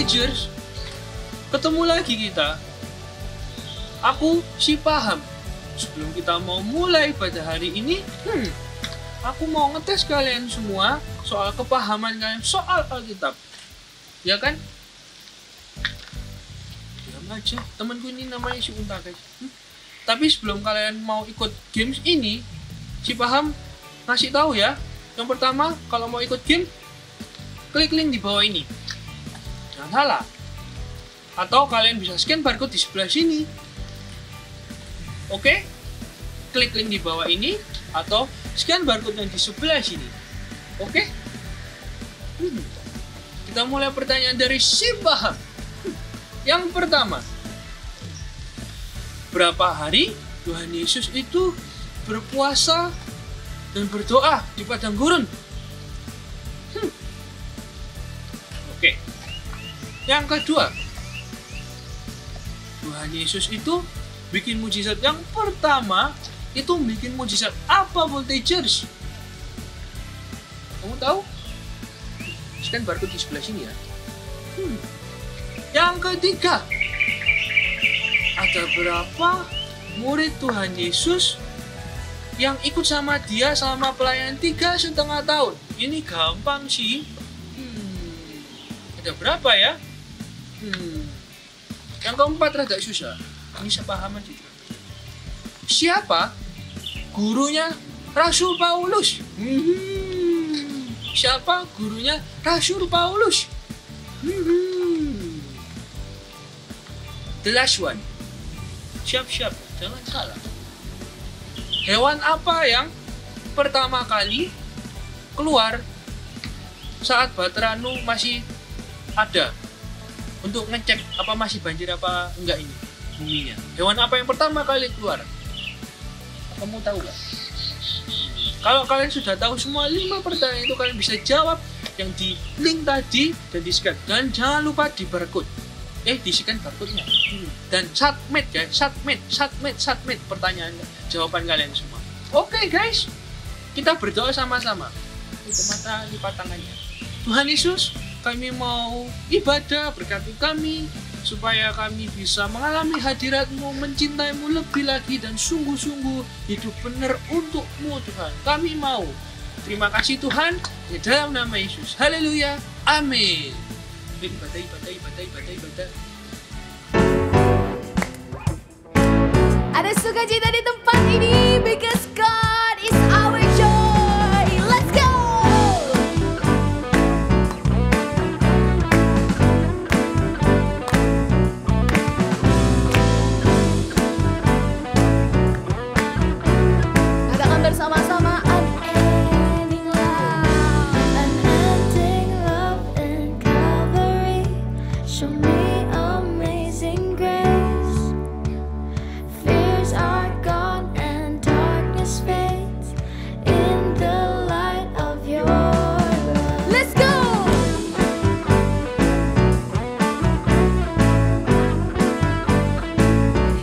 Voltagers, ketemu lagi kita. Aku si paham. Sebelum kita mau mulai pada hari ini, aku mau ngetes kalian semua soal kepahaman kalian soal Alkitab. Ya kan? Diam aja, temanku ini namanya si Unta, guys. Tapi sebelum kalian mau ikut games ini, si paham ngasih tahu ya. Yang pertama, kalau mau ikut game, klik link di bawah ini. Jangan salah. Atau kalian bisa scan barcode di sebelah sini. Oke? Klik link di bawah ini atau scan barcode yang di sebelah sini. Oke? Kita mulai pertanyaan dari si paham. Yang pertama, berapa hari Tuhan Yesus itu berpuasa dan berdoa di padang gurun? Oke. Yang kedua, Tuhan Yesus itu bikin mujizat yang pertama itu bikin mujizat apa, Voltagers? Kamu tahu? Scan barcode di sebelah sini ya. Yang ketiga, ada berapa murid Tuhan Yesus yang ikut sama dia selama pelayanan 3,5 tahun? Ini gampang sih. Ada berapa ya? Yang keempat rada susah. Ini sepahaman juga. Siapa gurunya Rasul Paulus? Siapa gurunya Rasul Paulus? The last one. Siap-siap, jangan salah. Hewan apa yang pertama kali keluar saat Bahtera Nuh masih ada untuk ngecek apa masih banjir apa enggak ini buminya? Hewan apa yang pertama kali keluar? Kamu tahu nggak? Kalau kalian sudah tahu semua 5 pertanyaan itu, kalian bisa jawab yang di link tadi dan di-scan. Dan jangan lupa di barcode. Di-scan barcode-nya. Dan submit ya, submit pertanyaan jawaban kalian semua. Oke, guys, kita berdoa sama-sama. Tutup mata, lipat tangannya. Tuhan Yesus, kami mau ibadah, berkati kami supaya kami bisa mengalami hadirat-Mu, mencintai-Mu lebih lagi dan sungguh-sungguh hidup benar untuk-Mu, Tuhan. Kami mau. Terima kasih Tuhan, di dalam nama Yesus. Haleluya. Amin. Ibadah. Ada sukacita di tempat ini because God is our joy. Let's go. Katakan bersama-sama, unending love in Calvary. Show me amazing grace. Fears are gone and darkness fades in the light of your love. Let's go!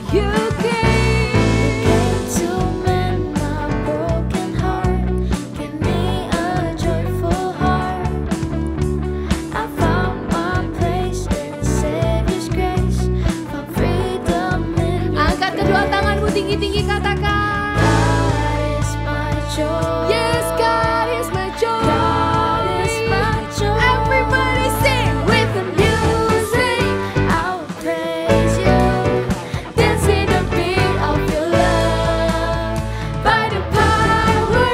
You came to mend my broken heart, give me a joyful heart. I found my place in Savior's grace, found freedom in your Angkat kedua tanganmu tinggi-tinggi, katakan God is my joy. Yes, God is my joy. God is my joy. Everybody sing with the music. I will praise you, dance in the beat of your love, by the power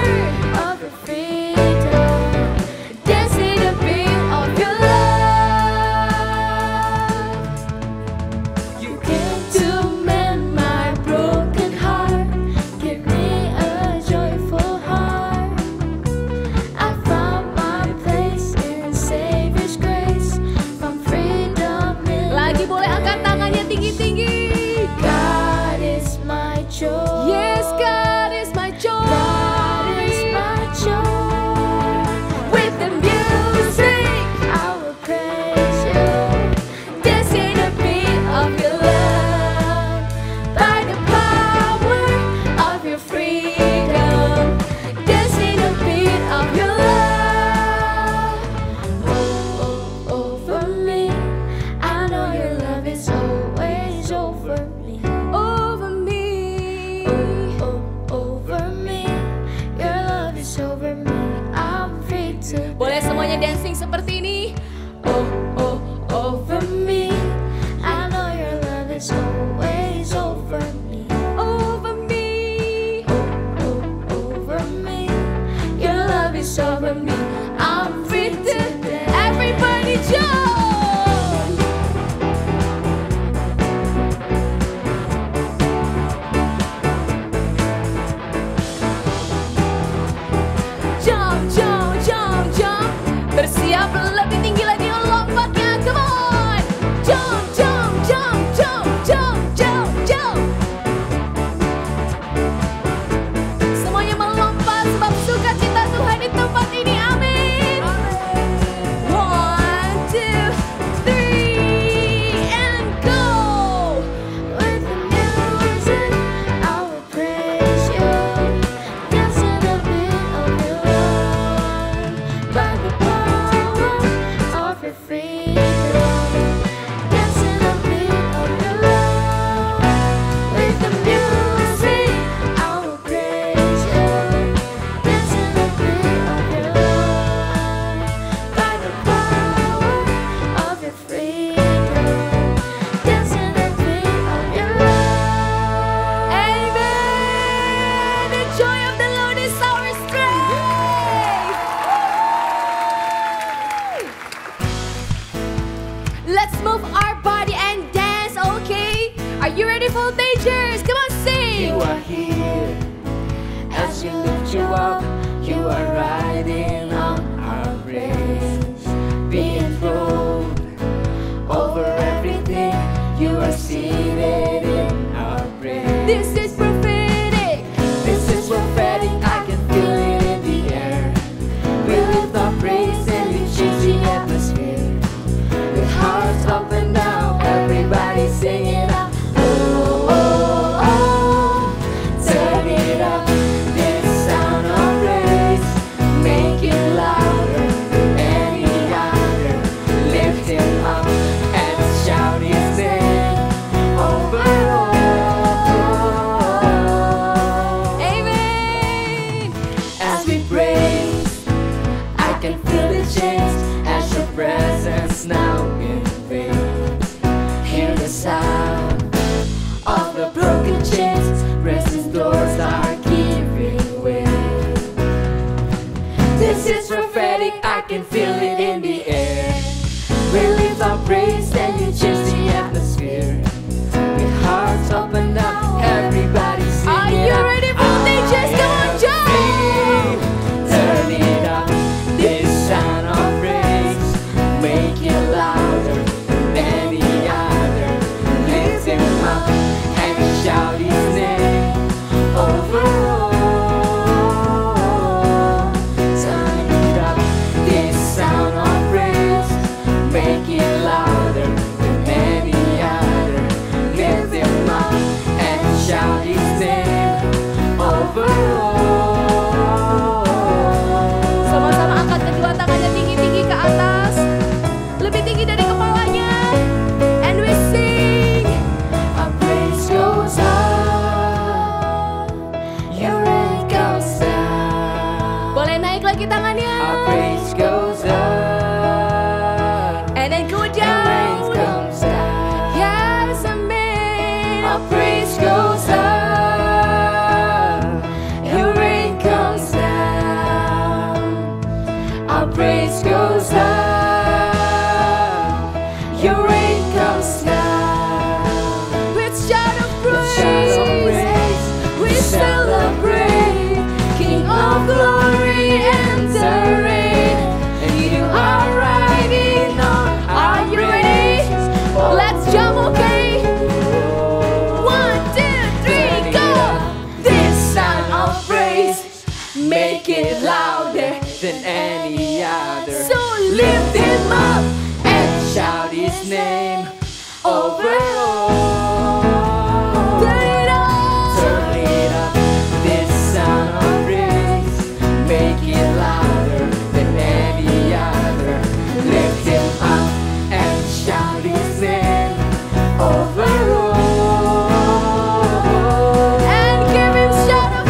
of your freedom, dance in the beat of your love. You came to mend my broken heart, give me a joyful heart. you are here. As we lift you up, you are riding on our grace. Be enthroned over everything, you are seated in our praise. This is prophetic. This is prophetic, I can feel it in the air. We lift our praise and we change the atmosphere. With hearts up and down, everybody sing it out. Oh, oh, oh, turn it up. This sound of praise, make it louder than any other. Lift him up and shout his name over all. Amen. As we praise, I can feel the change as your presence now invades. Hear the sound of the broken chains, restless doors are giving way. This is prophetic, I can feel it in the air. We lift our praise and you change the atmosphere. With hearts up and down, everybody sing Are it you out. ready for stages? Come on, jump! Turn it up, this sound of praise, make it louder than any other. Lift him up and shout his name over all. Turn it up, this sound of praise, make it louder than any other. Lift him up and shout his name over all. Sama-sama angkat kedua tangannya tinggi-tinggi ke atas, lebih tinggi dari kepalanya. And we sing. Our praise goes up, your reign comes down. Boleh naik lagi tangannya. Our praise goes up, And then go your reign down. comes down. Yes, amen. Our praise goes up, your reign comes down. Our praise goes up, your reign comes down. With shout of With shout of praise, we celebrate. King of glory entering, and you are riding on. Are you ready? Let's jump, okay? 1, 2, 3, go! This sound of praise, make it louder than any other. So lift him up And shout his name over all. turn it up. Turn it up, this sound of praise, make it louder than any other. Lift him up and shout his name over all. And give him shout of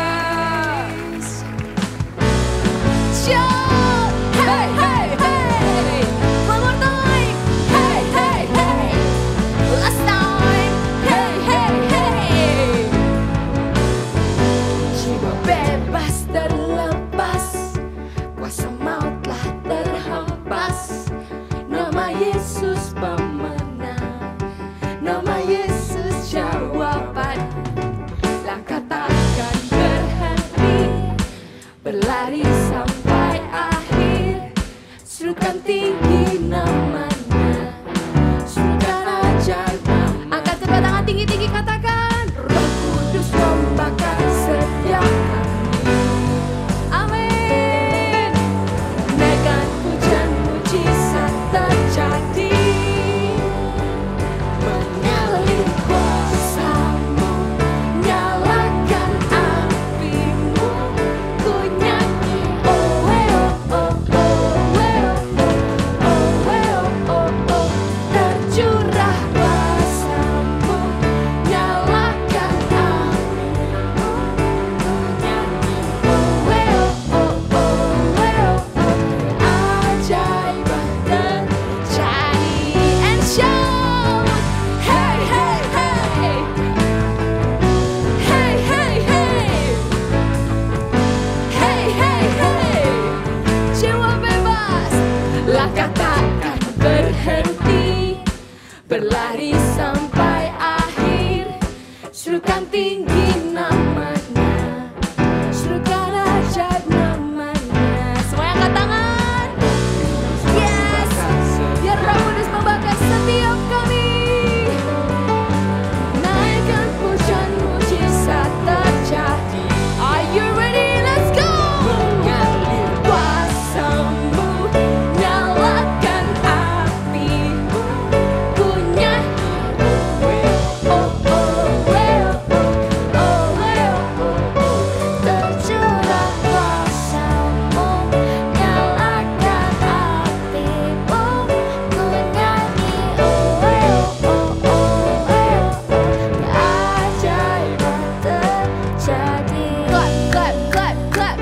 praise. Shout! Hey, hey, hey! One more time! Hey, hey, hey! Last time! Hey, hey, hey! Jiwa bebas terlepas, kuasa maut telah terhempas. Nama Yesus pemenang, nama Yesus jawaban. Langkah takkan berhenti, berlari sampai akhir. Serukan tinggi namanya, serukan ajar nama. Angkat kedua tangan tinggi-tinggi, katakan Roh Kudus membakar setiap hati. Amin. Naikkan pujian, mujizat terjadi. Mengalir kuasamu, nyalakan apimu. Ku nyanyi oh, oh, oh, oh, oh, oh, oh. berlari sampai akhir. Serukan tinggi namanya, serukan ajaib namanya. Semua yang angkat tangan. Yes, biar Roh Kudus membakar setiap kami. Naikkan pujian mujizat terjadi. Are you ready? Let's go. Kuasamu nyalakan apimu, ku nyanyi. Oh, oh, well, oh, well. Tercurah kuasamu, nyalakan apimu, ku nyanyi oh keajaiban terjadi. Clap, clap, clap, clap.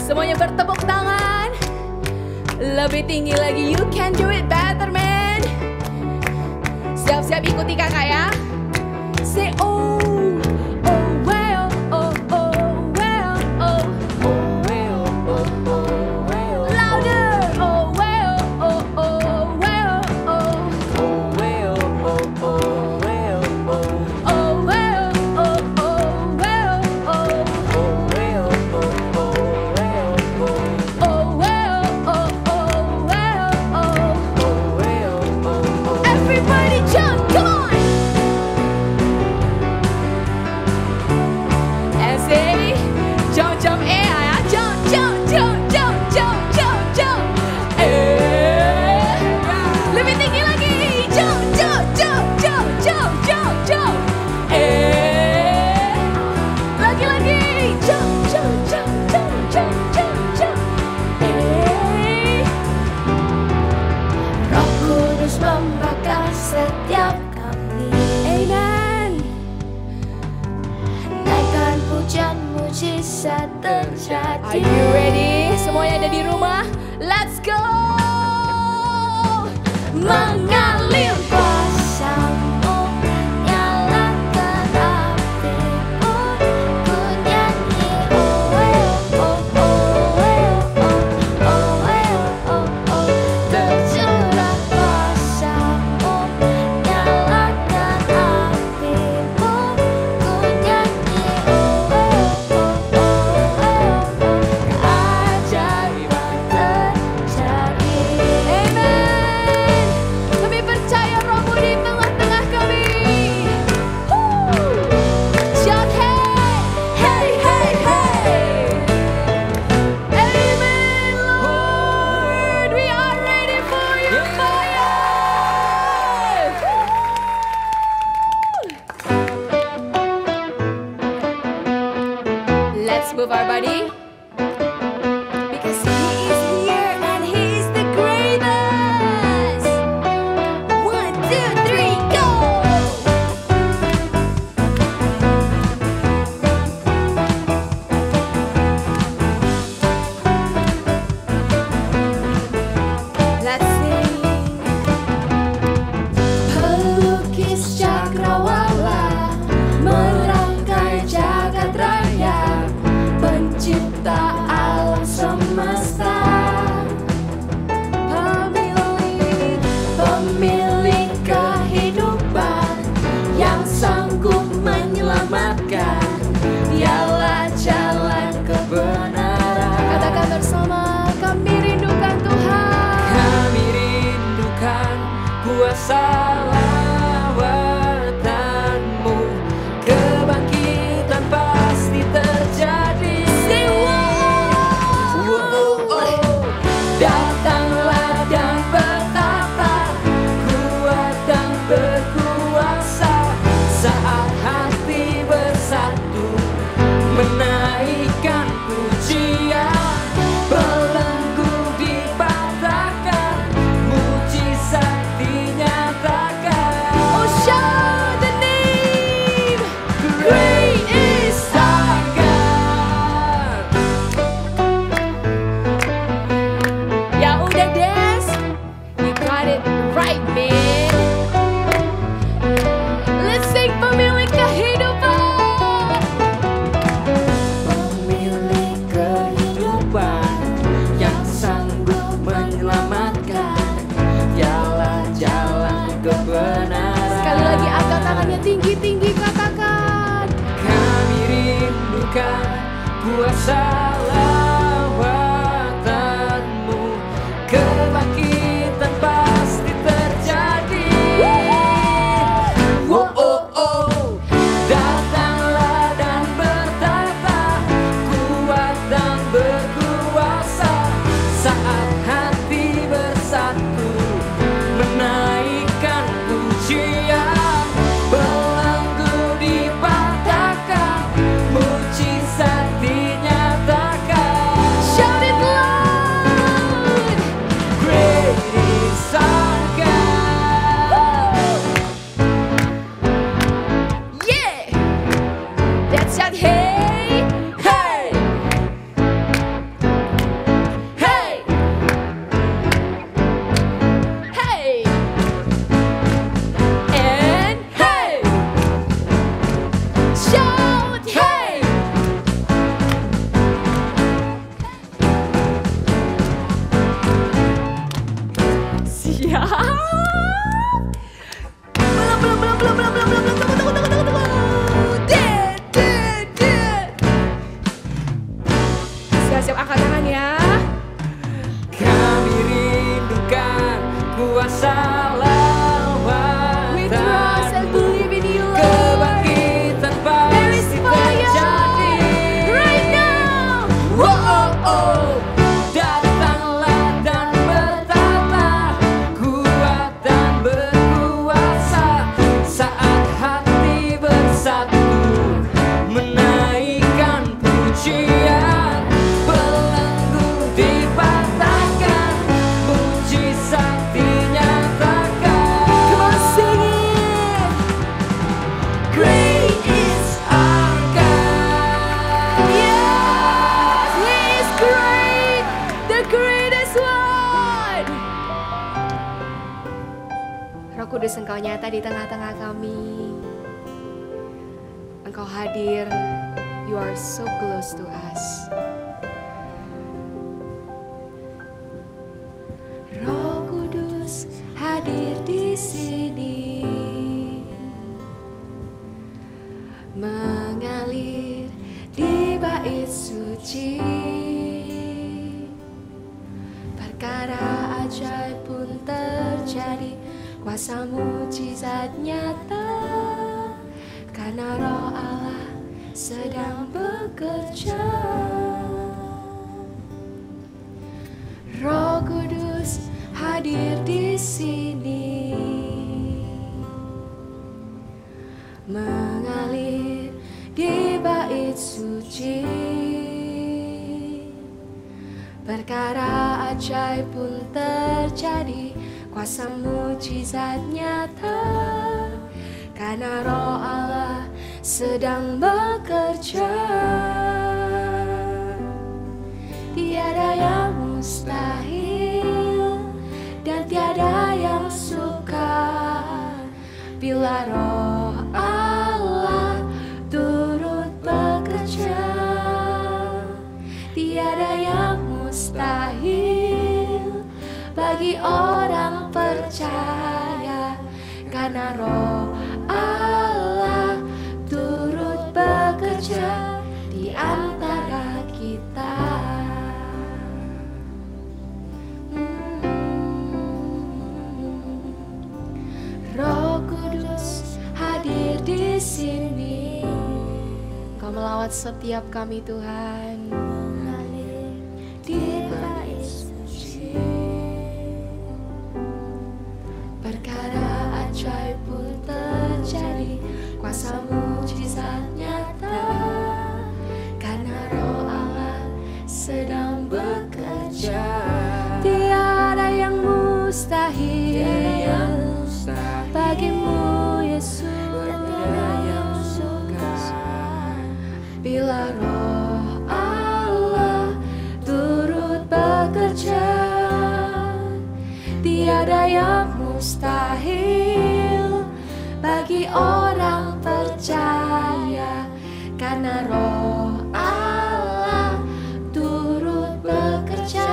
Semuanya bertepuk tangan. Lebih tinggi lagi. You can do it better, man. Siap-siap ikuti kakak ya. Say oh, oh well, oh well, oh well, oh well. Louder, oh well, oh well, oh well, oh well, oh well, oh well, everybody jump, come on. And say, jump, jump, yeah, jump, jump, jump, jump, jump, jump, jump. Lebih tinggi lagi, jump, jump, jump, jump, jump, jump, jump. Lagi-lagi, jump, jump, jump, jump, jump, jump, jump. Roh Kudus membakar setiap kami. Amen. Naikkan pujian mujizat terjadi. Are you ready? Semua yang ada di rumah, let's go. Mengalir kuasamu, nyalakan apimu, ku nyanyi oh tercurah kuasamu, nyalakan apimu, ku nyanyi keajaiban terjadi. Amen. Lebih percaya suaranya tinggi-tinggi katakan. Kami rindukan kuasa lawatanmu, kebangkitan pasti terjadi. Oh, oh, oh. Datanglah dan bertata, kuat dan berkuasa, saat hati bersatu menaikkan pujian. Belenggu dipatahkan, mujizat dinyatakan. Shout it loud. Great is our God. Yeah. That's it. Hey. Hey, Hey. Hey. And hey, shout. Hey. Siap. Belum. Tunggu. Ded. Siap-siap angkat tangan ya. kami rindukan kuasa We trust and lawatanmu, believe in you, Lord. kebangkitan There is pasti fire terjadi. right now. Oh, oh, oh. Datanglah dan bertata, kuat dan berkuasa, saat hati bersatu menaikkan pujian. Belenggu dipatahkan, mujizat dinyatakan. Come on, sing it. Great is our God. Yes, He is great, the greatest one. Roh Kudus, Engkau nyata di tengah-tengah kami. Engkau hadir. You are so close to us. Roh Kudus hadir di sini, mengalir di bait suci. Perkara ajaib pun terjadi, kuasa mujizat nyata, karena Roh Allah sedang bekerja. Roh Kudus hadir di sini, mengalir di bait suci. Perkara ajaib pun terjadi, kuasa mujizat nyata, karena Roh Allah sedang bekerja. Tiada yang mustahil dan tiada yang sukar bila Roh Allah turut bekerja. Tiada yang mustahil bagi orang percaya, karena Roh Allah turut bekerja di antara kita. Roh Kudus hadir di sini, Kau melawat setiap kami, Tuhan. Mengalir di bait suci. Perkara ajaib pun terjadi, kuasa mujizat nyata, karena Roh Allah sedang bekerja. Tiada yang mustahil bagimu, Yesus. Bila Roh Allah turut bekerja, tiada yang mustahil bagi orang percaya, karena Roh Allah turut bekerja.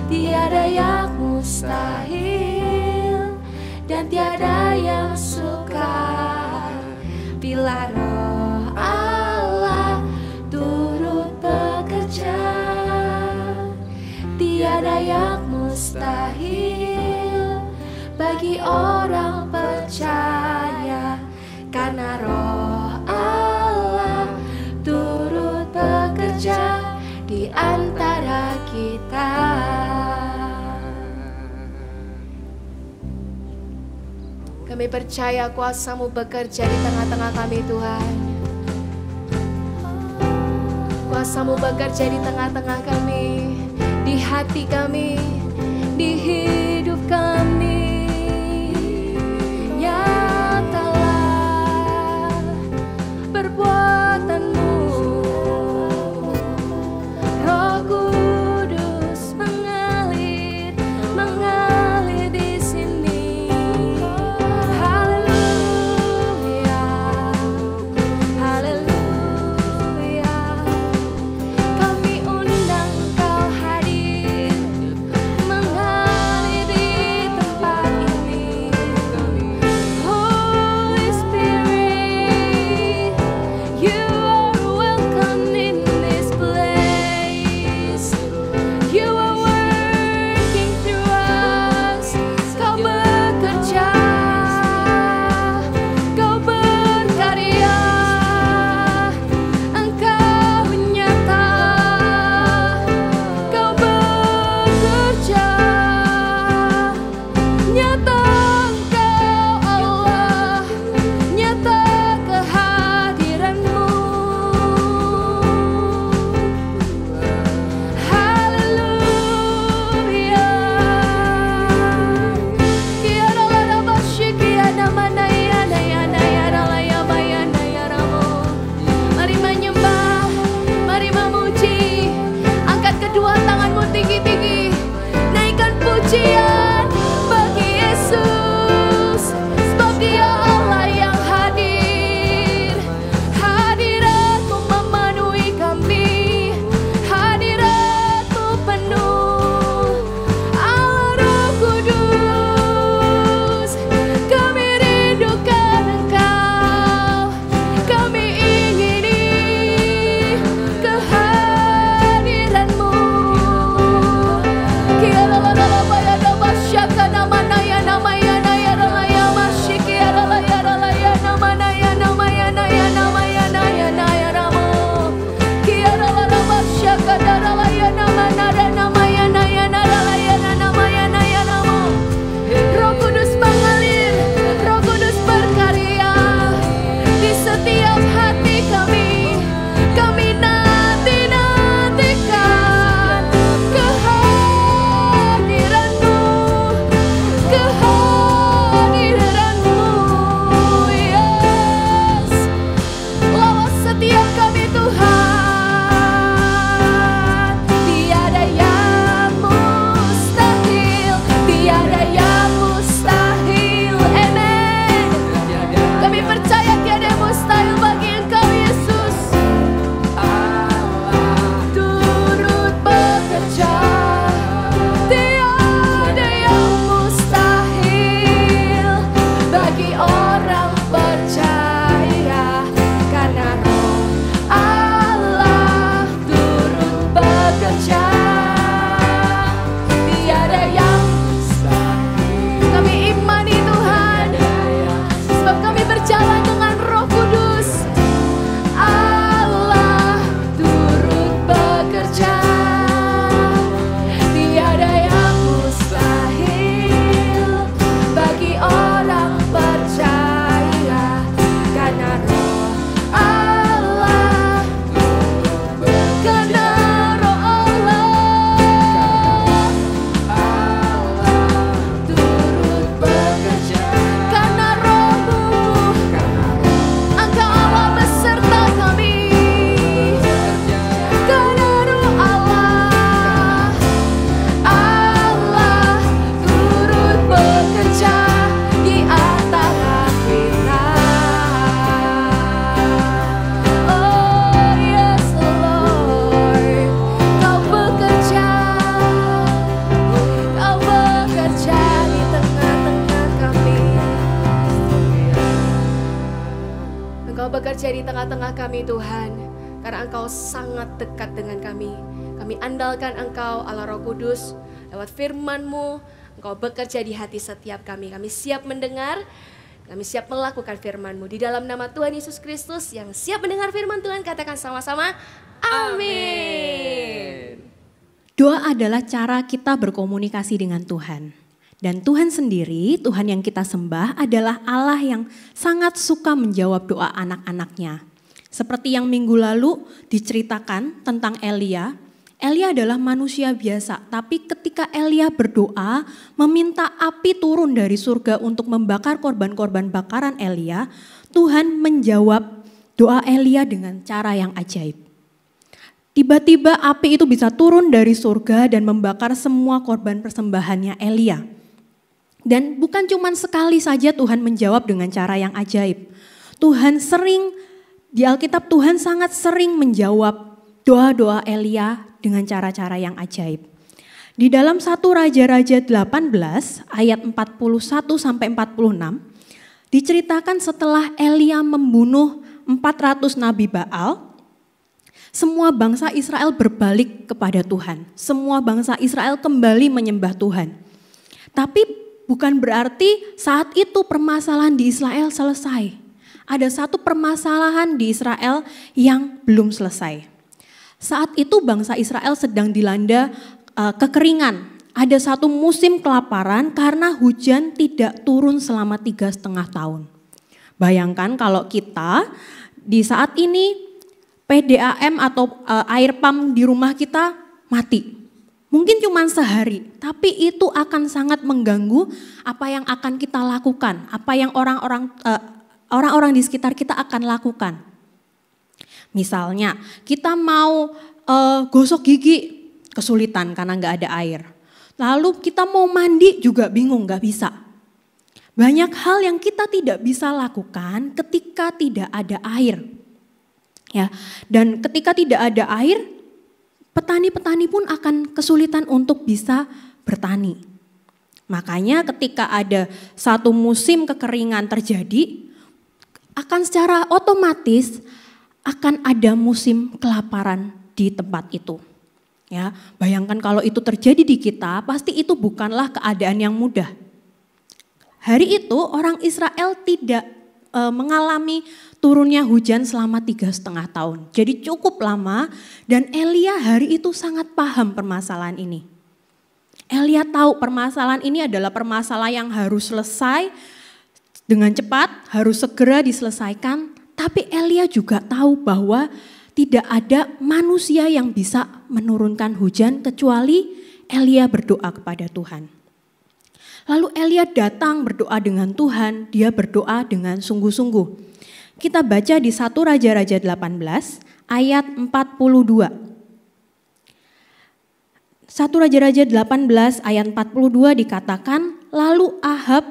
Tiada yang mustahil dan tiada yang sulit bagi orang percaya, karena Roh Allah turut bekerja di antara kita. Kami percaya kuasa-Mu bekerja di tengah-tengah kami, Tuhan. Kuasa-Mu bekerja di tengah-tengah kami, di hati kami, di hidup kami. Nyatalah perbuatan-Mu, Roh Kudus mengalir, mengalir di sini. Haleluya, haleluya. Kami undang Kau hadir, mengalir di tempat ini. Holy Spirit, You are welcome in this place. You are working through us. Kau bekerja, Kau berkarya, Engkau nyata, Kau bekerja, nyata Engkau Allah, nyata kehadiran-Mu. Haleluya. Kiara lara basyik, kiana mana yana yana yana laya bayana yaramu. Mari menyembah, mari memuji. Angkat kedua tanganmu tinggi-tinggi, naikkan pujian bagi Yesus, sebab Dia Allah yang hadir. Hadirat-Mu memenuhi kami, hadirat-Mu penuh. Allah Roh Kudus, kami rindukan Engkau, kami ingini kehadiran-Mu. Kiara lara bayana basyaka namana ya namayana ya ralaya masyik ya ralaya ralaya namana ya namayana ya namayana ya nayaramu. Kiara lara basyaka daralaya namana dan namayana ya naralaya namayana ya namu. Roh Kudus mengalir, Roh Kudus berkarya di setiap hati kami. Kami nanti-nantikan kehadiran-Mu, kehadiran-Mu, yes. Lawas setiap kami Tuhan, tiada yang mustahil, tiada yang mustahil, amen. Kami percaya tiada yang mustahil bagi Engkau Yesus. Turut bekerja, tiada yang mustahil bagi orang percaya, karena Roh Allah turut bekerja. Tiada yang mustahil. Kami imani Tuhan, sebab kami berjalan dengan Roh Kudus. Allah turut bekerja, tiada yang mustahil bagi orang percaya, karena Roh Allah, karena Roh Allah turut bekerja, karena Roh-Mu, Engkau Allah beserta kami, karena Roh Allah, Allah turut bekerja di antara kita. Oh yes Lord, Kau bekerja, Kau bekerja di tengah-tengah kami. Engkau bekerja di tengah-tengah kami Tuhan, karena Engkau sangat dekat dengan kami. Kami andalkan Engkau Allah Roh Kudus, lewat firman-Mu Engkau bekerja di hati setiap kami. Kami siap mendengar, kami siap melakukan firman-Mu. Di dalam nama Tuhan Yesus Kristus yang siap mendengar firman Tuhan, katakan sama-sama, amin. Doa adalah cara kita berkomunikasi dengan Tuhan. Dan Tuhan sendiri, Tuhan yang kita sembah adalah Allah yang sangat suka menjawab doa anak-anaknya. Seperti yang minggu lalu diceritakan tentang Elia. Elia adalah manusia biasa, tapi ketika Elia berdoa meminta api turun dari surga untuk membakar korban-korban bakaran Elia, Tuhan menjawab doa Elia dengan cara yang ajaib. Tiba-tiba api itu bisa turun dari surga dan membakar semua korban persembahannya Elia. Dan bukan cuma sekali saja Tuhan menjawab dengan cara yang ajaib. Tuhan sering, di Alkitab Tuhan sangat sering menjawab doa-doa Elia dengan cara-cara yang ajaib. Di dalam 1 Raja-Raja 18 ayat 41 sampai 46 diceritakan setelah Elia membunuh 400 nabi Baal, semua bangsa Israel berbalik kepada Tuhan. Semua bangsa Israel kembali menyembah Tuhan. Tapi bukan berarti saat itu permasalahan di Israel selesai. Ada satu permasalahan di Israel yang belum selesai. Saat itu bangsa Israel sedang dilanda kekeringan. Ada satu musim kelaparan karena hujan tidak turun selama 3,5 tahun. Bayangkan kalau kita di saat ini PDAM atau air pump di rumah kita mati. Mungkin cuma sehari, tapi itu akan sangat mengganggu apa yang akan kita lakukan, apa yang orang-orang di sekitar kita akan lakukan. Misalnya kita mau gosok gigi, kesulitan karena nggak ada air. Lalu kita mau mandi juga bingung, nggak bisa. Banyak hal yang kita tidak bisa lakukan ketika tidak ada air. Ya, dan ketika tidak ada air, petani-petani pun akan kesulitan untuk bisa bertani. Makanya ketika ada satu musim kekeringan terjadi, akan secara otomatis akan ada musim kelaparan di tempat itu. Ya, bayangkan kalau itu terjadi di kita, pasti itu bukanlah keadaan yang mudah. Hari itu orang Israel tidak mengalami turunnya hujan selama 3,5 tahun. Jadi cukup lama dan Elia hari itu sangat paham permasalahan ini. Elia tahu permasalahan ini adalah permasalahan yang harus selesai dengan cepat, harus segera diselesaikan. Tapi Elia juga tahu bahwa tidak ada manusia yang bisa menurunkan hujan kecuali Elia berdoa kepada Tuhan. Lalu Elia datang berdoa dengan Tuhan, dia berdoa dengan sungguh-sungguh. Kita baca di 1 Raja-Raja 18 ayat 42. 1 Raja-Raja 18 ayat 42 dikatakan, lalu Ahab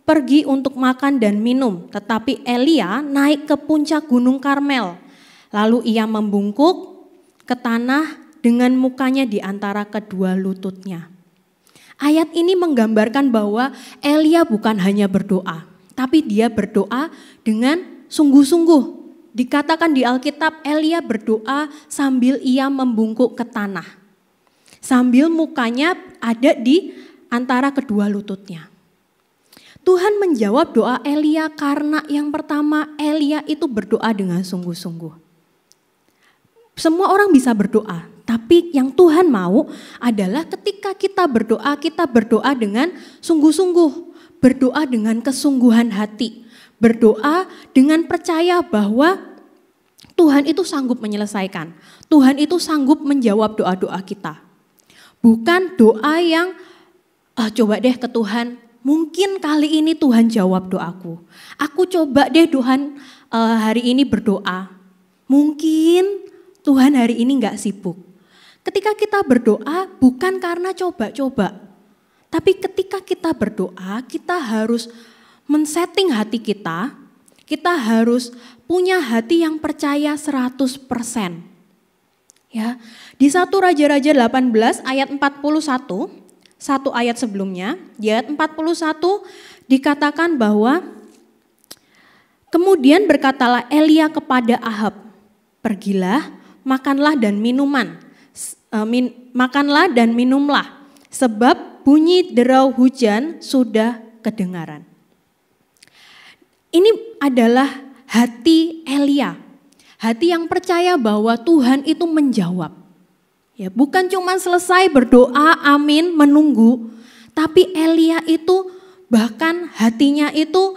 pergi untuk makan dan minum, tetapi Elia naik ke puncak gunung Karmel. Lalu ia membungkuk ke tanah dengan mukanya di antara kedua lututnya. Ayat ini menggambarkan bahwa Elia bukan hanya berdoa, tapi dia berdoa dengan sungguh-sungguh. Dikatakan di Alkitab Elia berdoa sambil ia membungkuk ke tanah. Sambil mukanya ada di antara kedua lututnya. Tuhan menjawab doa Elia karena yang pertama Elia itu berdoa dengan sungguh-sungguh. Semua orang bisa berdoa, tapi yang Tuhan mau adalah ketika kita berdoa dengan sungguh-sungguh. Berdoa dengan kesungguhan hati. Berdoa dengan percaya bahwa Tuhan itu sanggup menyelesaikan. Tuhan itu sanggup menjawab doa-doa kita. Bukan doa yang coba deh ke Tuhan, mungkin kali ini Tuhan jawab doaku. Aku coba deh Tuhan hari ini berdoa. Mungkin Tuhan hari ini gak sibuk. Ketika kita berdoa bukan karena coba-coba. Tapi ketika kita berdoa kita harus men-setting hati kita. Kita harus punya hati yang percaya 100%. Ya, di 1 Raja-Raja 18 ayat 41, satu ayat sebelumnya, di ayat 41 dikatakan bahwa kemudian berkatalah Elia kepada Ahab, pergilah, makanlah dan minumlah, sebab bunyi derau hujan sudah kedengaran. Ini adalah hati Elia. Hati yang percaya bahwa Tuhan itu menjawab. Ya, bukan cuma selesai berdoa, amin, menunggu. Tapi Elia itu bahkan hatinya itu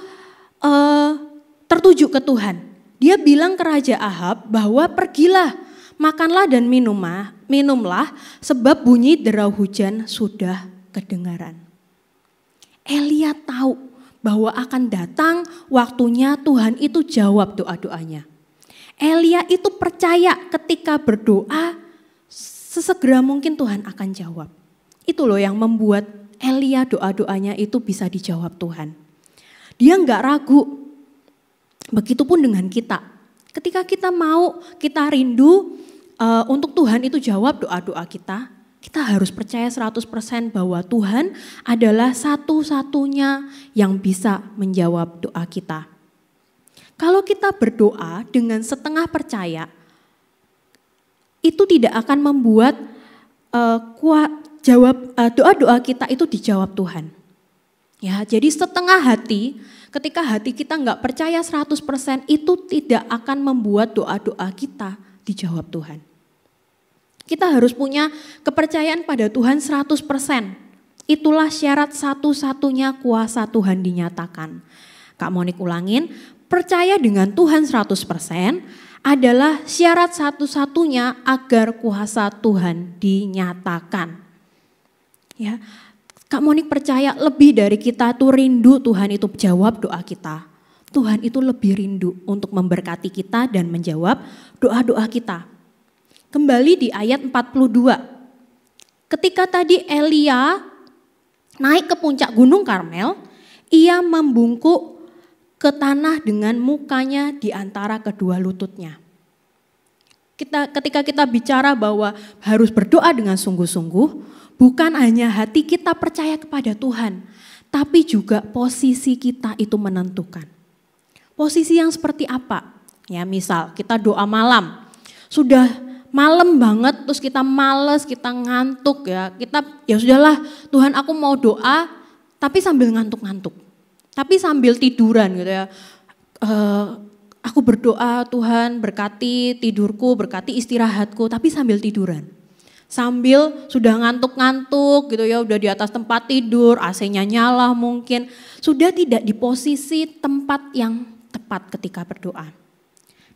tertuju ke Tuhan. Dia bilang ke Raja Ahab bahwa pergilah, makanlah dan minumlah sebab bunyi derau hujan sudah kedengaran. Elia tahu bahwa akan datang waktunya Tuhan itu jawab doa-doanya. Elia itu percaya ketika berdoa sesegera mungkin Tuhan akan jawab. Itu loh yang membuat Elia doa-doanya itu bisa dijawab Tuhan. Dia enggak ragu. Begitupun dengan kita. Ketika kita mau, kita rindu untuk Tuhan itu jawab doa-doa kita, kita harus percaya 100% bahwa Tuhan adalah satu-satunya yang bisa menjawab doa kita. Kalau kita berdoa dengan setengah percaya, itu tidak akan membuat doa-doa kita itu dijawab Tuhan. Ya, jadi setengah hati, ketika hati kita nggak percaya 100%, itu tidak akan membuat doa-doa kita dijawab Tuhan. Kita harus punya kepercayaan pada Tuhan 100%. Itulah syarat satu-satunya kuasa Tuhan dinyatakan. Kak Monik ulangin, percaya dengan Tuhan 100% adalah syarat satu-satunya agar kuasa Tuhan dinyatakan. Ya, Kak Monik percaya lebih dari kita tuh rindu Tuhan itu jawab doa kita. Tuhan itu lebih rindu untuk memberkati kita dan menjawab doa-doa kita. Kembali di ayat 42. Ketika tadi Elia naik ke puncak Gunung Karmel, ia membungkuk ke tanah dengan mukanya di antara kedua lututnya. Ketika kita bicara bahwa harus berdoa dengan sungguh-sungguh, bukan hanya hati kita percaya kepada Tuhan, tapi juga posisi kita itu menentukan. Posisi yang seperti apa? Ya, misal kita doa malam, sudah malam banget terus kita males, kita ngantuk ya. Ya sudahlah, Tuhan aku mau doa tapi sambil ngantuk-ngantuk. Tapi sambil tiduran gitu ya. Aku berdoa Tuhan berkati tidurku, berkati istirahatku, tapi sambil tiduran. Sambil sudah ngantuk-ngantuk gitu ya, udah di atas tempat tidur, AC-nya nyala mungkin. Sudah tidak di posisi tempat yang tepat ketika berdoa.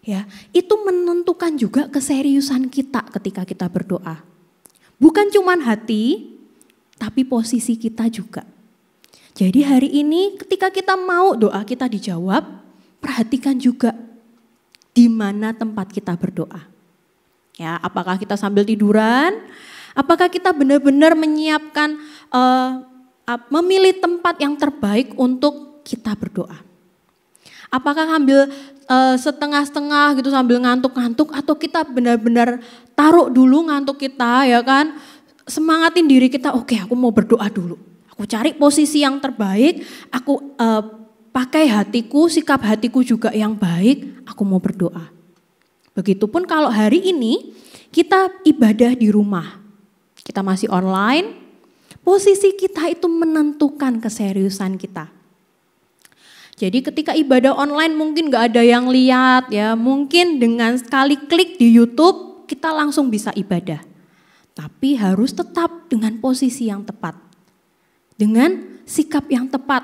Ya, itu menentukan juga keseriusan kita ketika kita berdoa. Bukan cuma hati, tapi posisi kita juga. Jadi hari ini ketika kita mau doa kita dijawab, perhatikan juga di mana tempat kita berdoa. Ya, apakah kita sambil tiduran? Apakah kita benar-benar menyiapkan, memilih tempat yang terbaik untuk kita berdoa? Apakah sambil setengah-setengah gitu sambil ngantuk-ngantuk, atau kita benar-benar taruh dulu ngantuk kita ya kan, semangatin diri kita, oke aku mau berdoa dulu. Aku cari posisi yang terbaik, aku pakai hatiku, sikap hatiku juga yang baik, aku mau berdoa. Begitupun kalau hari ini kita ibadah di rumah, kita masih online, posisi kita itu menentukan keseriusan kita. Jadi ketika ibadah online mungkin gak ada yang lihat ya, mungkin dengan sekali klik di YouTube kita langsung bisa ibadah. Tapi harus tetap dengan posisi yang tepat, dengan sikap yang tepat.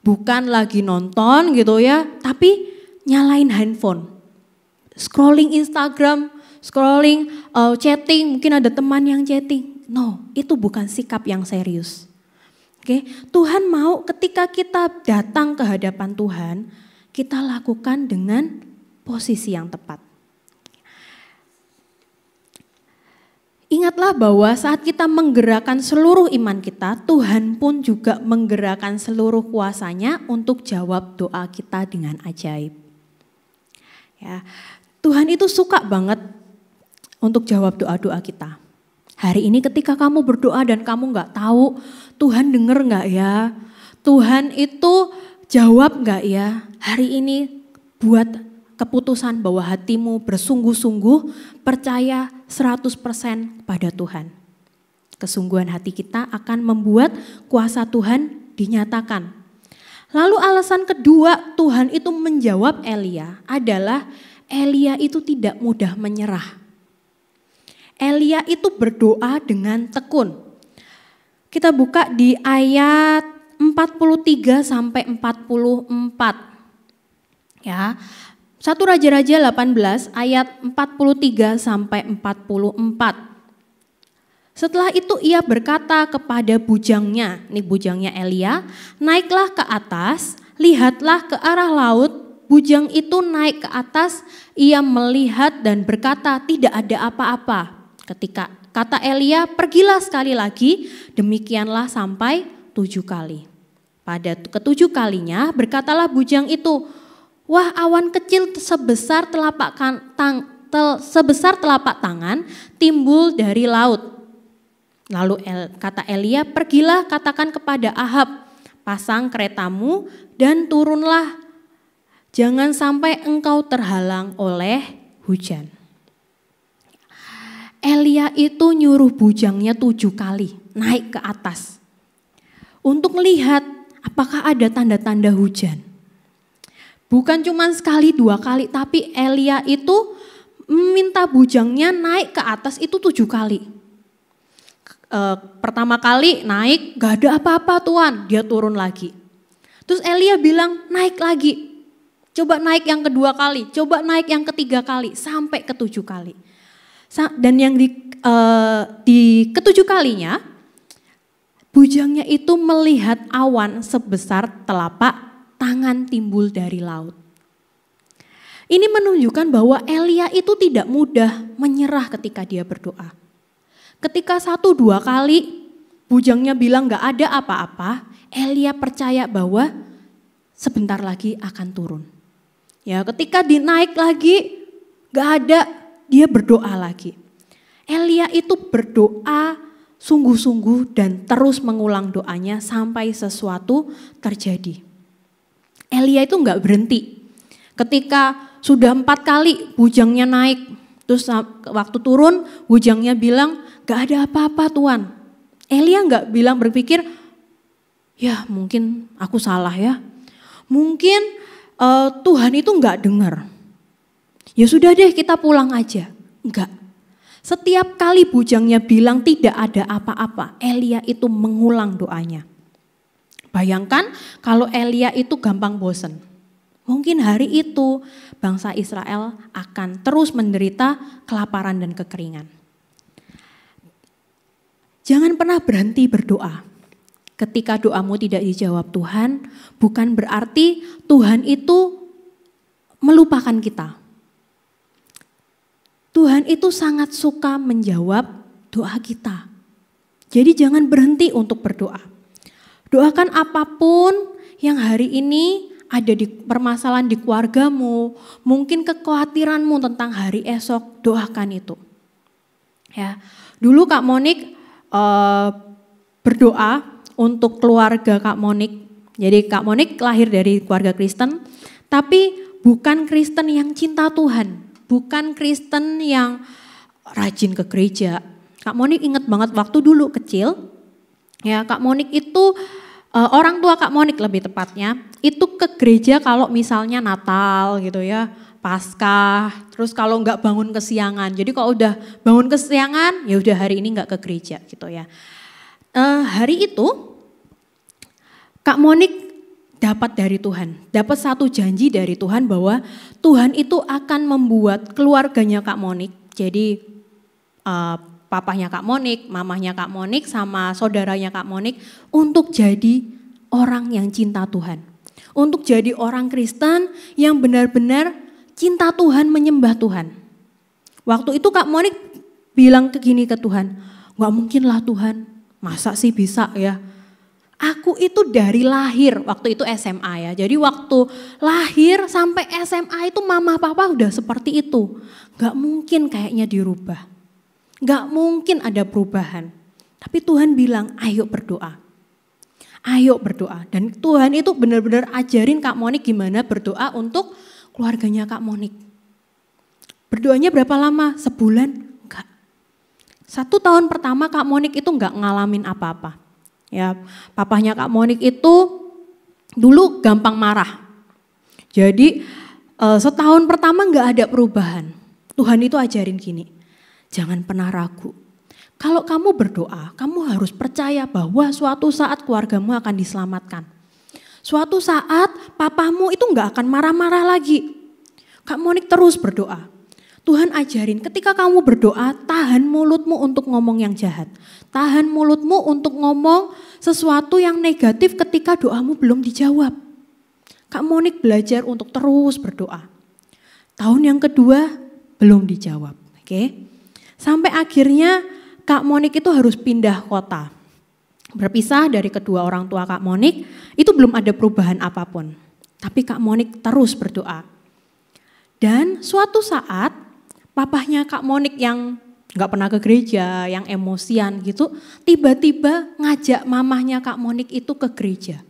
Bukan lagi nonton gitu ya, tapi nyalain handphone. Scrolling Instagram, scrolling chatting, mungkin ada teman yang chatting. No, itu bukan sikap yang serius. Oke, Tuhan mau ketika kita datang ke hadapan Tuhan, kita lakukan dengan posisi yang tepat. Ingatlah bahwa saat kita menggerakkan seluruh iman kita, Tuhan pun juga menggerakkan seluruh kuasanya untuk jawab doa kita dengan ajaib. Ya, Tuhan itu suka banget untuk jawab doa-doa kita. Hari ini ketika kamu berdoa dan kamu gak tahu Tuhan denger gak ya, Tuhan itu jawab gak ya, hari ini buat keputusan bahwa hatimu bersungguh-sungguh percaya 100% pada Tuhan. Kesungguhan hati kita akan membuat kuasa Tuhan dinyatakan. Lalu alasan kedua Tuhan itu menjawab Elia adalah Elia itu tidak mudah menyerah. Elia itu berdoa dengan tekun. Kita buka di ayat 43 sampai 44. Ya. 1 Raja-Raja 18 ayat 43 sampai 44. Setelah itu ia berkata kepada bujangnya, ini bujangnya Elia, naiklah ke atas, lihatlah ke arah laut. Bujang itu naik ke atas, ia melihat dan berkata tidak ada apa-apa. Ketika kata Elia, pergilah sekali lagi, demikianlah sampai 7 kali. Pada ke-7 kalinya berkatalah bujang itu, wah awan kecil sebesar telapak tangan timbul dari laut. Lalu kata Elia, pergilah katakan kepada Ahab, pasang keretamu dan turunlah, jangan sampai engkau terhalang oleh hujan. Elia itu nyuruh bujangnya 7 kali naik ke atas untuk melihat apakah ada tanda-tanda hujan. Bukan cuma sekali 2 kali, tapi Elia itu minta bujangnya naik ke atas itu 7 kali. Pertama kali naik gak ada apa-apa Tuhan, dia turun lagi. Terus Elia bilang naik lagi, coba naik yang kedua kali, coba naik yang ketiga kali, sampai ke-7 kali. Dan yang di ke-7 kalinya, bujangnya itu melihat awan sebesar telapak tangan timbul dari laut. Ini menunjukkan bahwa Elia itu tidak mudah menyerah ketika dia berdoa. Ketika 1-2 kali bujangnya bilang gak ada apa-apa, Elia percaya bahwa sebentar lagi akan turun. Ya, ketika dinaik lagi gak ada, dia berdoa lagi. Elia itu berdoa sungguh-sungguh dan terus mengulang doanya sampai sesuatu terjadi. Elia itu gak berhenti. Ketika sudah 4 kali bujangnya naik, terus waktu turun bujangnya bilang, gak ada apa-apa Tuhan. Elia gak bilang berpikir, ya mungkin aku salah ya. Mungkin Tuhan itu gak dengar. Ya sudah deh kita pulang aja. Enggak. Setiap kali bujangnya bilang tidak ada apa-apa, Elia itu mengulang doanya. Bayangkan kalau Elia itu gampang bosan. Mungkin hari itu bangsa Israel akan terus menderita kelaparan dan kekeringan. Jangan pernah berhenti berdoa. Ketika doamu tidak dijawab Tuhan, bukan berarti Tuhan itu melupakan kita. Tuhan itu sangat suka menjawab doa kita. Jadi jangan berhenti untuk berdoa. Doakan apapun yang hari ini ada di permasalahan di keluargamu, mungkin kekhawatiranmu tentang hari esok, doakan itu. Ya, dulu Kak Monik berdoa untuk keluarga Kak Monik. Jadi Kak Monik lahir dari keluarga Kristen, tapi bukan Kristen yang cinta Tuhan, bukan Kristen yang rajin ke gereja. Kak Monik ingat banget waktu dulu kecil, ya Kak Monik itu orang tua Kak Monik lebih tepatnya itu ke gereja kalau misalnya Natal gitu ya, Paskah, terus kalau enggak bangun kesiangan. Jadi kalau udah bangun kesiangan ya udah hari ini enggak ke gereja gitu ya. Hari itu Kak Monik dapat dari Tuhan, dapat satu janji dari Tuhan bahwa Tuhan itu akan membuat keluarganya Kak Monik, jadi papahnya Kak Monik, mamahnya Kak Monik, sama saudaranya Kak Monik untuk jadi orang yang cinta Tuhan. Untuk jadi orang Kristen yang benar-benar cinta Tuhan, menyembah Tuhan. Waktu itu Kak Monik bilang gini ke Tuhan, gak mungkin lah Tuhan, masa sih bisa ya. Aku itu dari lahir, waktu itu SMA ya, jadi waktu lahir sampai SMA itu mama papa udah seperti itu. Gak mungkin kayaknya dirubah, gak mungkin ada perubahan. Tapi Tuhan bilang ayo berdoa. Ayo berdoa, dan Tuhan itu benar-benar ajarin Kak Monik gimana berdoa untuk keluarganya Kak Monik. Berdoanya berapa lama? Sebulan? Enggak. 1 tahun pertama Kak Monik itu nggak ngalamin apa-apa. Ya, papahnya Kak Monik itu dulu gampang marah. Jadi setahun pertama nggak ada perubahan. Tuhan itu ajarin gini, jangan pernah ragu. Kalau kamu berdoa, kamu harus percaya bahwa suatu saat keluargamu akan diselamatkan. Suatu saat papamu itu nggak akan marah-marah lagi. Kak Monik terus berdoa. Tuhan ajarin ketika kamu berdoa, tahan mulutmu untuk ngomong yang jahat. Tahan mulutmu untuk ngomong sesuatu yang negatif ketika doamu belum dijawab. Kak Monik belajar untuk terus berdoa. Tahun yang kedua belum dijawab. Oke. Sampai akhirnya Kak Monik itu harus pindah kota. Berpisah dari kedua orang tua Kak Monik, itu belum ada perubahan apapun. Tapi Kak Monik terus berdoa. Dan suatu saat papahnya Kak Monik yang gak pernah ke gereja, yang emosian gitu, tiba-tiba ngajak mamahnya Kak Monik itu ke gereja.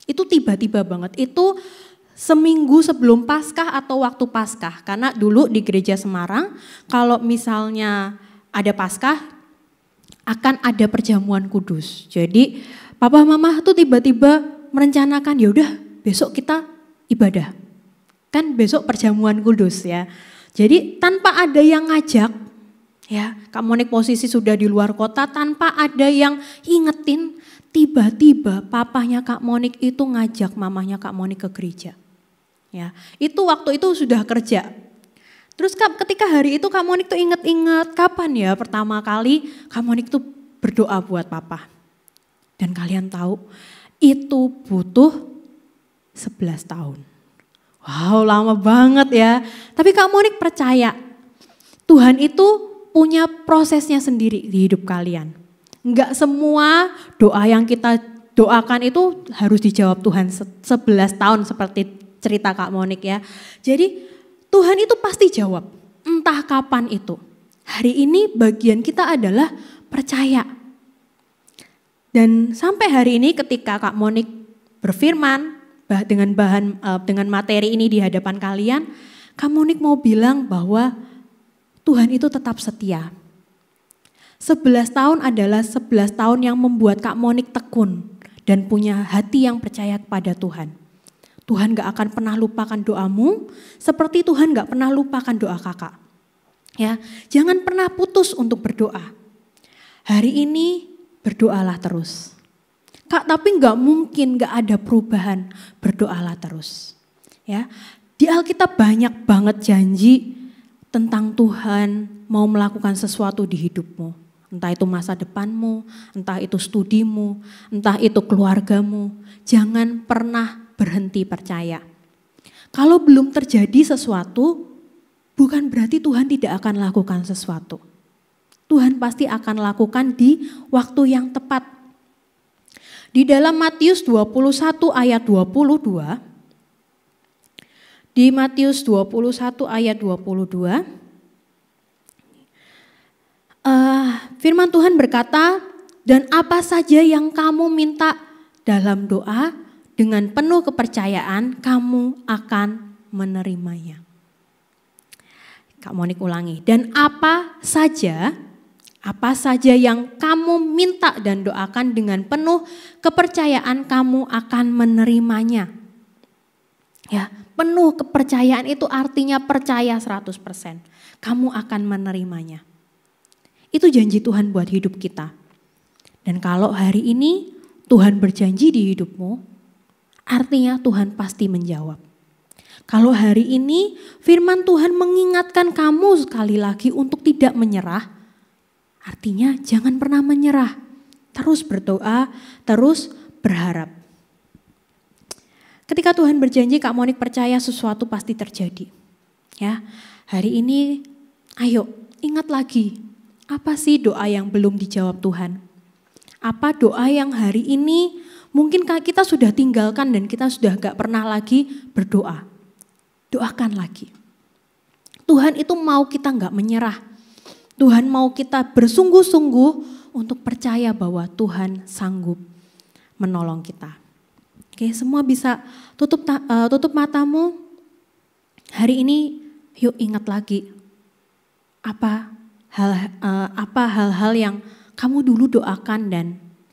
Itu tiba-tiba banget, itu seminggu sebelum Paskah atau waktu Paskah. Karena dulu di gereja Semarang, kalau misalnya ada Paskah, akan ada perjamuan kudus. Jadi papa mama tuh tiba-tiba merencanakan, ya udah besok kita ibadah. Kan besok perjamuan kudus ya. Jadi tanpa ada yang ngajak, ya Kak Monik posisi sudah di luar kota, tanpa ada yang ingetin, tiba-tiba papahnya Kak Monik itu ngajak mamahnya Kak Monik ke gereja. Ya, itu waktu itu sudah kerja. Terus ketika hari itu Kak Monik tuh inget-inget kapan ya pertama kali Kak Monik tuh berdoa buat papa. Dan kalian tahu itu butuh 11 tahun. Wow, lama banget ya. Tapi Kak Monik percaya Tuhan itu punya prosesnya sendiri di hidup kalian. Enggak semua doa yang kita doakan itu harus dijawab Tuhan 11 tahun seperti cerita Kak Monik ya. Jadi Tuhan itu pasti jawab, entah kapan itu. Hari ini bagian kita adalah percaya. Dan sampai hari ini ketika Kak Monik berfirman dengan materi ini di hadapan kalian, Kak Monik mau bilang bahwa Tuhan itu tetap setia. 11 tahun adalah 11 tahun yang membuat Kak Monik tekun dan punya hati yang percaya kepada Tuhan. Tuhan gak akan pernah lupakan doamu seperti Tuhan gak pernah lupakan doa kakak. Ya, jangan pernah putus untuk berdoa. Hari ini berdoalah terus. Kak, tapi gak mungkin gak ada perubahan, berdoalah terus. Ya, di Alkitab banyak banget janji tentang Tuhan mau melakukan sesuatu di hidupmu. Entah itu masa depanmu, entah itu studimu, entah itu keluargamu. Jangan pernah berhenti percaya. Kalau belum terjadi sesuatu, bukan berarti Tuhan tidak akan lakukan sesuatu. Tuhan pasti akan lakukan di waktu yang tepat. Di dalam Matius 21 ayat 22, di Matius 21 ayat 22, firman Tuhan berkata, dan apa saja yang kamu minta dalam doa, dengan penuh kepercayaan kamu akan menerimanya. Kak Monik ulangi, dan apa saja yang kamu minta dan doakan dengan penuh kepercayaan kamu akan menerimanya. Ya, penuh kepercayaan itu artinya percaya 100%. Kamu akan menerimanya. Itu janji Tuhan buat hidup kita. Dan kalau hari ini Tuhan berjanji di hidupmu, artinya Tuhan pasti menjawab. Kalau hari ini firman Tuhan mengingatkan kamu sekali lagi untuk tidak menyerah, artinya jangan pernah menyerah. Terus berdoa, terus berharap. Ketika Tuhan berjanji, Kak Monik percaya sesuatu pasti terjadi. Ya, hari ini ayo ingat lagi. Apa sih doa yang belum dijawab Tuhan? Apa doa yang hari ini mungkin kita sudah tinggalkan dan kita sudah gak pernah lagi berdoa? Doakan lagi. Tuhan itu mau kita gak menyerah. Tuhan mau kita bersungguh-sungguh untuk percaya bahwa Tuhan sanggup menolong kita. Oke, semua bisa tutup matamu. Hari ini yuk ingat lagi. Apa Apa hal-hal yang kamu dulu doakan dan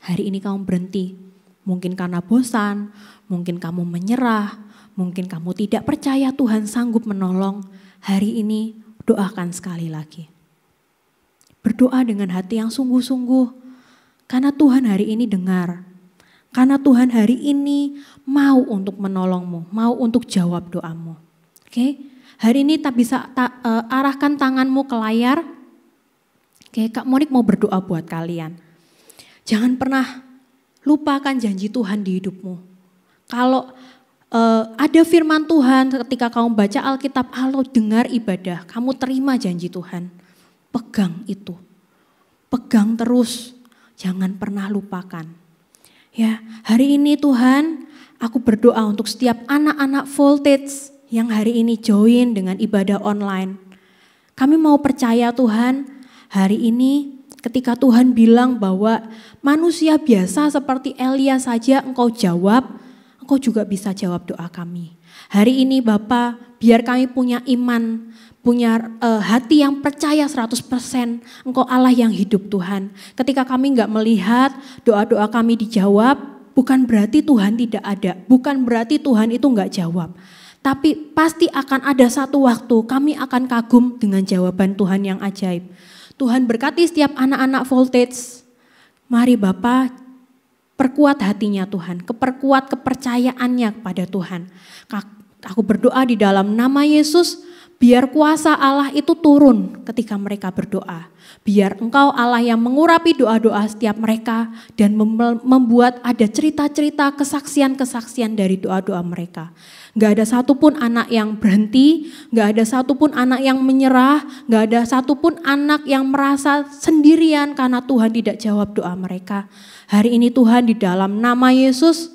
hari ini kamu berhenti. Mungkin karena bosan, mungkin kamu menyerah, mungkin kamu tidak percaya Tuhan sanggup menolong. Hari ini doakan sekali lagi. Berdoa dengan hati yang sungguh-sungguh. Karena Tuhan hari ini dengar. Karena Tuhan hari ini mau untuk menolongmu, mau untuk jawab doamu. Oke? Hari ini tak bisa arahkan tanganmu ke layar. Oke, Kak Monik mau berdoa buat kalian. Jangan pernah lupakan janji Tuhan di hidupmu. Kalau ada firman Tuhan ketika kamu baca Alkitab, kalau dengar ibadah, kamu terima janji Tuhan. Pegang itu. Pegang terus. Jangan pernah lupakan. Ya, hari ini Tuhan, aku berdoa untuk setiap anak-anak Voltage yang hari ini join dengan ibadah online. Kami mau percaya Tuhan, hari ini ketika Tuhan bilang bahwa manusia biasa seperti Elia saja engkau jawab, engkau juga bisa jawab doa kami. Hari ini Bapa, biar kami punya iman, punya hati yang percaya 100%, engkau Allah yang hidup Tuhan. Ketika kami enggak melihat doa-doa kami dijawab, bukan berarti Tuhan tidak ada, bukan berarti Tuhan itu enggak jawab. Tapi pasti akan ada satu waktu kami akan kagum dengan jawaban Tuhan yang ajaib. Tuhan berkati setiap anak-anak Voltage. Mari Bapa, perkuat hatinya Tuhan, perkuat kepercayaannya kepada Tuhan. Aku berdoa di dalam nama Yesus, biar kuasa Allah itu turun ketika mereka berdoa. Biar engkau Allah yang mengurapi doa-doa setiap mereka dan membuat ada cerita-cerita kesaksian-kesaksian dari doa-doa mereka. Gak ada satupun anak yang berhenti, gak ada satupun anak yang menyerah, gak ada satupun anak yang merasa sendirian karena Tuhan tidak jawab doa mereka. Hari ini Tuhan di dalam nama Yesus,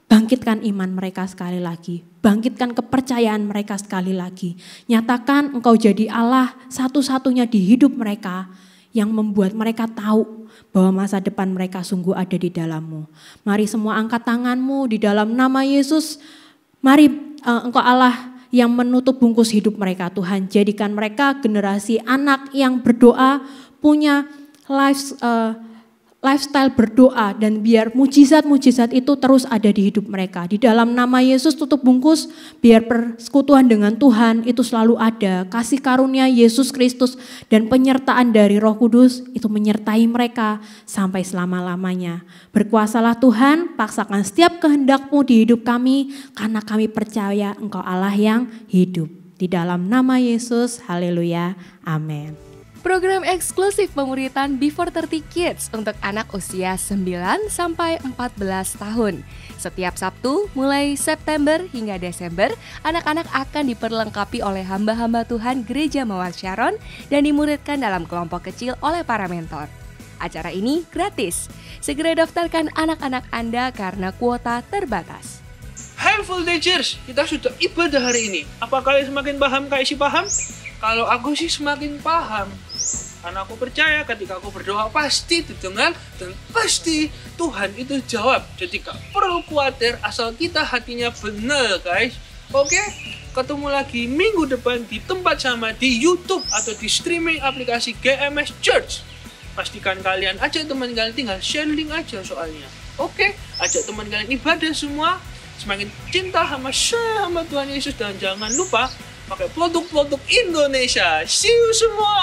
bangkitkan iman mereka sekali lagi. Bangkitkan kepercayaan mereka sekali lagi. Nyatakan engkau jadi Allah satu-satunya di hidup mereka yang membuat mereka tahu bahwa masa depan mereka sungguh ada di dalam-Mu. Mari semua angkat tanganmu di dalam nama Yesus. Mari engkau Allah yang menutup bungkus hidup mereka Tuhan. Jadikan mereka generasi anak yang berdoa, punya lifestyle berdoa dan biar mujizat-mujizat itu terus ada di hidup mereka. Di dalam nama Yesus tutup bungkus, biar persekutuan dengan Tuhan itu selalu ada. Kasih karunia Yesus Kristus dan penyertaan dari Roh Kudus itu menyertai mereka sampai selama-lamanya. Berkuasalah Tuhan, paksakan setiap kehendak-Mu di hidup kami karena kami percaya Engkau Allah yang hidup. Di dalam nama Yesus, haleluya, amin. Program eksklusif pemuritan Before 30 Kids untuk anak usia 9 sampai 14 tahun. Setiap Sabtu mulai September hingga Desember, anak-anak akan diperlengkapi oleh hamba-hamba Tuhan Gereja Mawar Sharon dan dimuridkan dalam kelompok kecil oleh para mentor. Acara ini gratis. Segera daftarkan anak-anak Anda karena kuota terbatas. Hai Voltagers, kita sudah ibadah hari ini. Apa kalian semakin paham kayak si paham? Kalau aku sih semakin paham. Karena aku percaya ketika aku berdoa pasti didengar dan pasti Tuhan itu jawab. Jadi gak perlu khawatir asal kita hatinya benar guys. Oke? Ketemu lagi minggu depan di tempat sama di YouTube atau di streaming aplikasi GMS Church. Pastikan kalian ajak teman kalian, tinggal share link aja soalnya. Oke? Ajak teman kalian ibadah semua. Semakin cinta sama Tuhan Yesus dan jangan lupa pakai produk-produk Indonesia. See you semua.